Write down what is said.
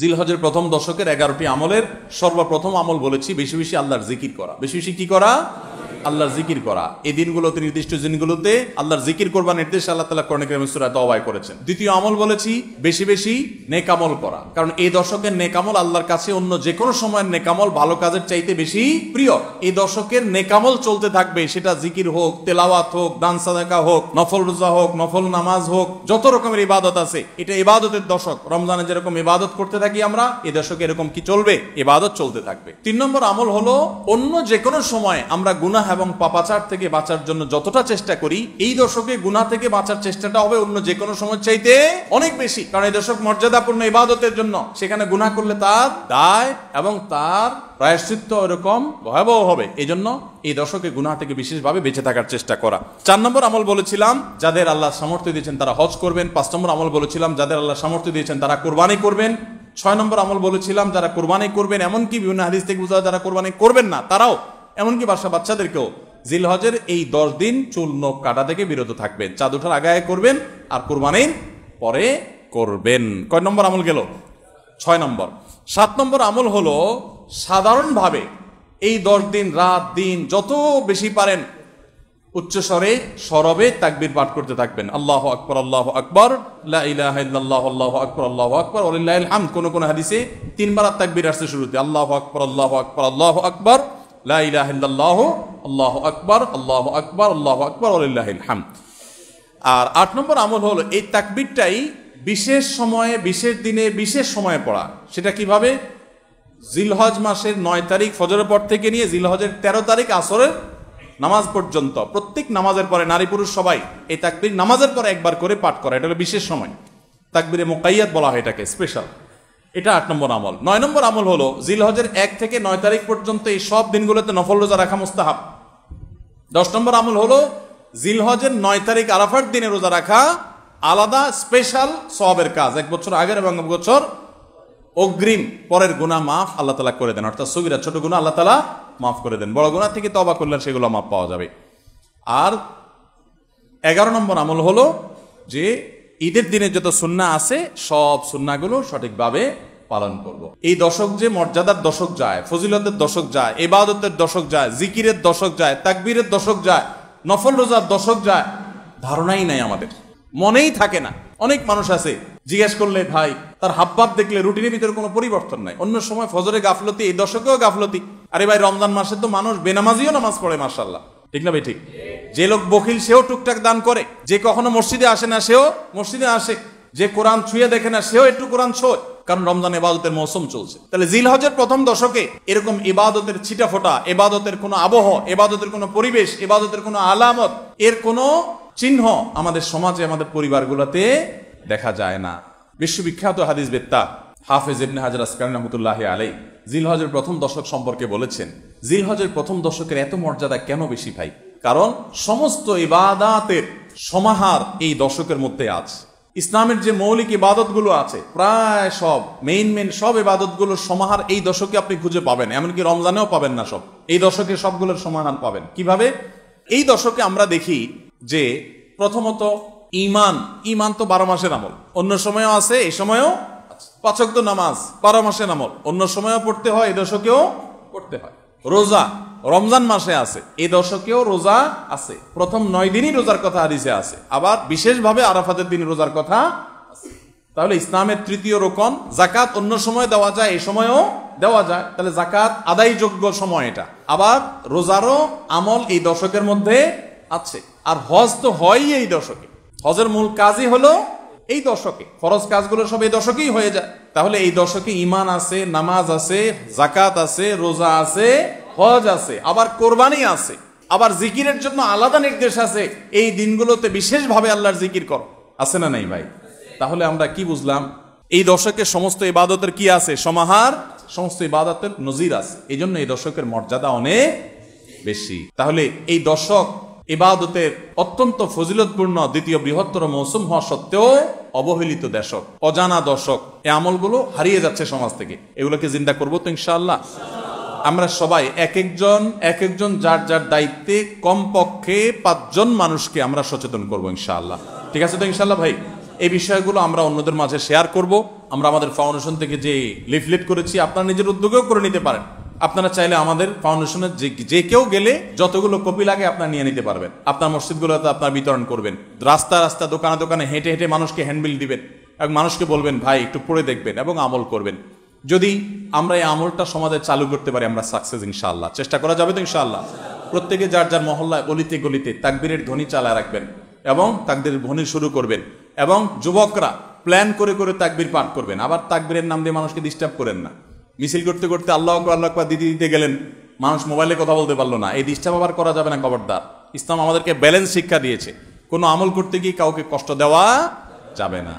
জিলহজের প্রথম দশকের 11টি আমলের সর্বপ্রথম আমল বলেছি বেশি বেশি আল্লাহর জিকির করা। বেশি বেশি কি করা? আল্লাহর জিকির করা। এই দিনগুলোতে, নির্দিষ্ট দিনগুলোতে আল্লাহর জিকির করবার নির্দেশ আল্লাহ তাআলা কোরআনে কারীমে সূরা তাওবায় করেছেন। দ্বিতীয় আমল বলেছি বেশি বেশি নেক আমল করা, কারণ এই দশকের নেক আমল আল্লাহর কাছে অন্য যে কোনো সময়ের নেক আমল ভালো কাজের চাইতে বেশি প্রিয়। এই দশকের নেক আমল চলতে থাকবে, সেটা জিকির হোক, তেলাওয়াত হোক, দান সাদাকা হোক, নফল রোজা হোক, নফল নামাজ হোক, যত রকমের ইবাদত আছে, এটা ইবাদতের দশক। রমজানে যেরকম ইবাদত করতে থাকি আমরা, এই দশকে এরকম কি চলবে? ইবাদত চলতে থাকবে। 3 নম্বর আমল হলো অন্য যে কোনো সময় আমরা গুনাহ এবং পাপাচার থেকে বাঁচার জন্য যতটা চেষ্টা করি, এই দশকে গুনাহ থেকে বাঁচার চেষ্টাটা হবে অন্য যে কোনো সময় চাইতে অনেক বেশি, কারণ এই দশক মর্যাদাপূর্ণ ইবাদতের জন্য। সেখানে গুনাহ করলে তার দায় এবং তার প্রায়শ্চিত্ত এরকম ভয়াবহ হবে। এই জন্য এই দশকে গুনাহ থেকে বিশেষভাবে বেঁচে থাকার চেষ্টা করা। 4 নম্বর আমল বলেছিলাম যাদের আল্লাহ সামর্থ্য দিয়েছেন তারা হজ করবেন। 5 নম্বর আমল বলেছিলাম যাদের আল্লাহ সামর্থ্য দিয়েছেন তারা কুরবানি করবেন। 6 নম্বর আমল বলেছিলাম যারা কুরবানি করবেন, এমনকি বিভিন্ন হাদিস থেকে বোঝা যারা কুরবানি করবেন না তারাও, এমনকি বাচ্চাদেরকেও জিলহজের এই 10 দিন চুল নখ কাটা থেকে বিরত থাকবেন। চাঁদ ওঠার আগে করবেন আর কুরবানির পরে করবেন। কয় নম্বর আমল গেল? 6 নম্বর। 7 নম্বর আমল হলো সাধারণভাবে এই 10 দিন রাত দিন যত বেশি পারেন উচ্চস্বরে সরবে তাকবীর পাঠ করতে থাকবেন। আল্লাহু আকবার, আল্লাহু আকবার, লা ইলাহা ইল্লাল্লাহ, আল্লাহু আকবার, আল্লাহু আকবার, ওয়ালিল্লাহিল হামদ। কোন হাদিসে 3 বার তাকবীর আসছে শুরুতে, আল্লাহু আকবার, আল্লাহু আকবার, আল্লাহু আকবার, লা ইলাহা ইল্লাল্লাহ, আল্লাহু আকবার, আল্লাহু আকবার, আল্লাহু আকবার, ওয়ালিল্লাহিল হামদ। আর 8 নম্বর আমল হলো এই তাকবীরটাই বিশেষ সময়ে, বিশেষ দিনে, বিশেষ সময়ে পড়া। সেটা কিভাবে? জিলহজ মাসের 9 তারিখ ফজরের পর থেকে নিয়ে জিলহজের 13 তারিখ আসরের নামাজ পর্যন্ত প্রত্যেক নামাজের পরে নারী পুরুষ সবাই এই তাকবীর নামাজের পরে একবার করে পাঠ করা। এটা হলো বিশেষ সময়, তাকবীরে মুকাইয়াদ বলা হয় এটাকে, স্পেশাল। এটা 8 নম্বর আমল। 9 নম্বর আমল হলো জিলহজের 1 থেকে 9 তারিখ পর্যন্ত এই সব দিনগুলোতে নফল রোজা রাখা মুস্তাহাব। 10 নম্বর আমল হলো জিলহজের 9 তারিখ আরাফার দিনে রোজা রাখা আলাদা স্পেশাল সওয়াবের কাজ। 1 বছর আগের এবং 1 বছর অগ্রিম পরের গুনাহ মাফ আল্লাহ তাআলা করে দেন, অর্থাৎ সগীরা ছোট গুনাহ আল্লাহ তাআলা মাফ করে দেন। বড় গুনাহ থেকে তওবা করলে সেগুলো মাফ পাওয়া যাবে। আর 11 নম্বর আমল হলো যে ঈদের দিনে যত সুন্নাহ আছে সব সুন্নাহগুলো সঠিকভাবে পালন করব। এই দশক যে মর্যাদার দশক যায়, ফজিলতের দশক যায়, ইবাদতের দশক যায়, জিকিরের দশক যায়, তাকবীরের দশক যায়, নফল রোজার দশক যায়, ধারণাই নাই আমাদের, মনেই থাকে না। অনেক মানুষ আছে জিজ্ঞেস করলে ভাই তার হাবভাব দেখলে রুটিনের ভিতরে কোনো পরিবর্তন নাই। অন্য সময় ফজরে গাফলতি, এই দশকেও গাফলতি। আরে ভাই রমজান মাসে তো মানুষ বেনামাজিও নামাজ পড়ে, মাশাআল্লাহ, ঠিক না ভাই? ঠিক। যে লোক বখিল সেও টুকটাক দান করে, যে কখনো মসজিদে আসে না সেও মসজিদে আসে, যে কোরআন ছুঁয়ে দেখে না সেও একটু কোরআন ছোঁয়, কারণ রমজান ইবাদতের মৌসুম চলছে। তাহলে জিলহজের প্রথম দশকে এরকম ইবাদতের ছিটাফোঁটা, ইবাদতের কোনো আবহ, ইবাদতের কোনো পরিবেশ, ইবাদতের কোনো আলামত, এর কোনো চিহ্ন আমাদের সমাজে, আমাদের পরিবারগুলোতে দেখা যায় না। বিশ্ববিখ্যাত হাদিস বেত্তা হাফেজ ইবনে হাজার আসকালানী রাহমাতুল্লাহি আলাইহি জিলহজের প্রথম দশক সম্পর্কে বলেছেন, জিলহজের প্রথম দশকের এত মর্যাদা কেন বেশি ভাই? কারণ সমস্ত ইবাদাতের সমাহার এই দশকের মধ্যে আছে। ইসলামের যে মৌলিক ইবাদতগুলো আছে প্রায় সব মেইন সব ইবাদতগুলোর সমাহার এই দশকে আপনি খুঁজে পাবেন, এমনকি রমজানেও পাবেন না সব। এই দশকে সবগুলোর সমাহার পাবেন। কিভাবে? এই দশকে আমরা দেখি যে প্রথমত ইমান তো 12 মাসের আমল, অন্য সময়ও আছে, এই সময়ও 5 ওয়াক্ত নামাজ 12 মাসের আমল, অন্য সময়ও পড়তে হয়, এই দশকেও পড়তে হয়। রোজা রমজান মাসে আছে, এই দশকেও রোজা আছে। প্রথম 9 দিনই রোজার কথা হাদিসে আছে, আবার বিশেষভাবে আরাফাতের দিন রোজার কথা আছে। তাহলে ইসলামের তৃতীয় রোকন যাকাত অন্য সময় দেওয়া যায়, এই সময়ও দেওয়া যায়, তাহলে যাকাত আদায়যোগ্য সময় এটা। আবার রোজারও আমল এই দশকের মধ্যে আছে। আর হজ তো হয়ই এই দশকে, হজের মূল কাজই হলো এই দশকে, ফরজ কাজগুলো সব এই দশকেই হয়ে যায়। তাহলে এই দশকে ইমান আছে, নামাজ আছে, যাকাত আছে, রোজা আছে, হজ আছে, আবার কোরবানি আছে, আবার জিকিরের জন্য আলাদা নির্দেশ আছে। এই দিনগুলোতে বিশেষভাবে আল্লাহর জিকির করো, আছে না নাই ভাই? তাহলে আমরা কি বুঝলাম? এই দশকে সমস্ত ইবাদতের কি আছে? সমাহার, সমস্ত ইবাদতের নজির আছে। এই জন্য এই দশকের মর্যাদা অনেক বেশি। তাহলে এই দশক ইবাদতের অত্যন্ত ফজিলতপূর্ণ দ্বিতীয় বৃহত্তর মৌসুম হওয়া সত্ত্বেও অবহেলিত দশক, অজানা দশক। এই আমলগুলো হারিয়ে যাচ্ছে সমাজ থেকে। এগুলোকে জিন্দা করবো তো ইনশাআল্লাহ। আমরা সবাই এক একজন যার যার দায়িত্বে কমপক্ষে 5 জন মানুষকে আমরা সচেতন করবো ইনশাআল্লাহ। ঠিক আছে তো ইনশাআল্লাহ ভাই? এই বিষয়গুলো আমরা অন্যদের মাঝে শেয়ার করব। আমরা আমাদের ফাউন্ডেশন থেকে যে লিফলেট করেছি আপনারা নিজের উদ্যোগেও করে নিতে পারেন। আপনারা চাইলে আমাদের ফাউন্ডেশনের যে কেউ গেলে যতগুলো কপি লাগে আপনারা নিয়ে নিতে পারবেন। আপনার মসজিদগুলোতে আপনার বিতরণ করবেন, রাস্তা রাস্তা দোকানে দোকানে হেঁটে হেঁটে মানুষকে হ্যান্ডবিল দিবেন এবং মানুষকে বলবেন ভাই একটু পড়ে দেখবেন এবং আমল করবেন। যদি আমরা এই আমলটা সমাজে চালু করতে পারি আমরা সাকসেস ইনশাআল্লাহ। চেষ্টা করা যাবে তো ইনশাআল্লাহ। প্রত্যেকে যার যার মহল্লায় গলিতে গলিতে তাকবীরের ধ্বনি চালায় রাখবেন এবং তাকবীরের ধ্বনি শুরু করবেন এবং যুবকরা প্ল্যান করে করে তাকবীর পাঠ করবেন। আবার তাকবীরের নাম দিয়ে মানুষকে ডিস্টার্ব করেন না। মিছিল করতে করতে আল্লাহু আকবার আল্লাহু আকবার দিতে দিতে গেলেন, মানুষ মোবাইলে কথা বলতে পারলো না, এই ডিস্টার্ব আবার করা যাবে না, খবরদার। ইসলাম আমাদেরকে ব্যালেন্স শিক্ষা দিয়েছে, কোনো আমল করতে গিয়ে কাউকে কষ্ট দেওয়া যাবে না।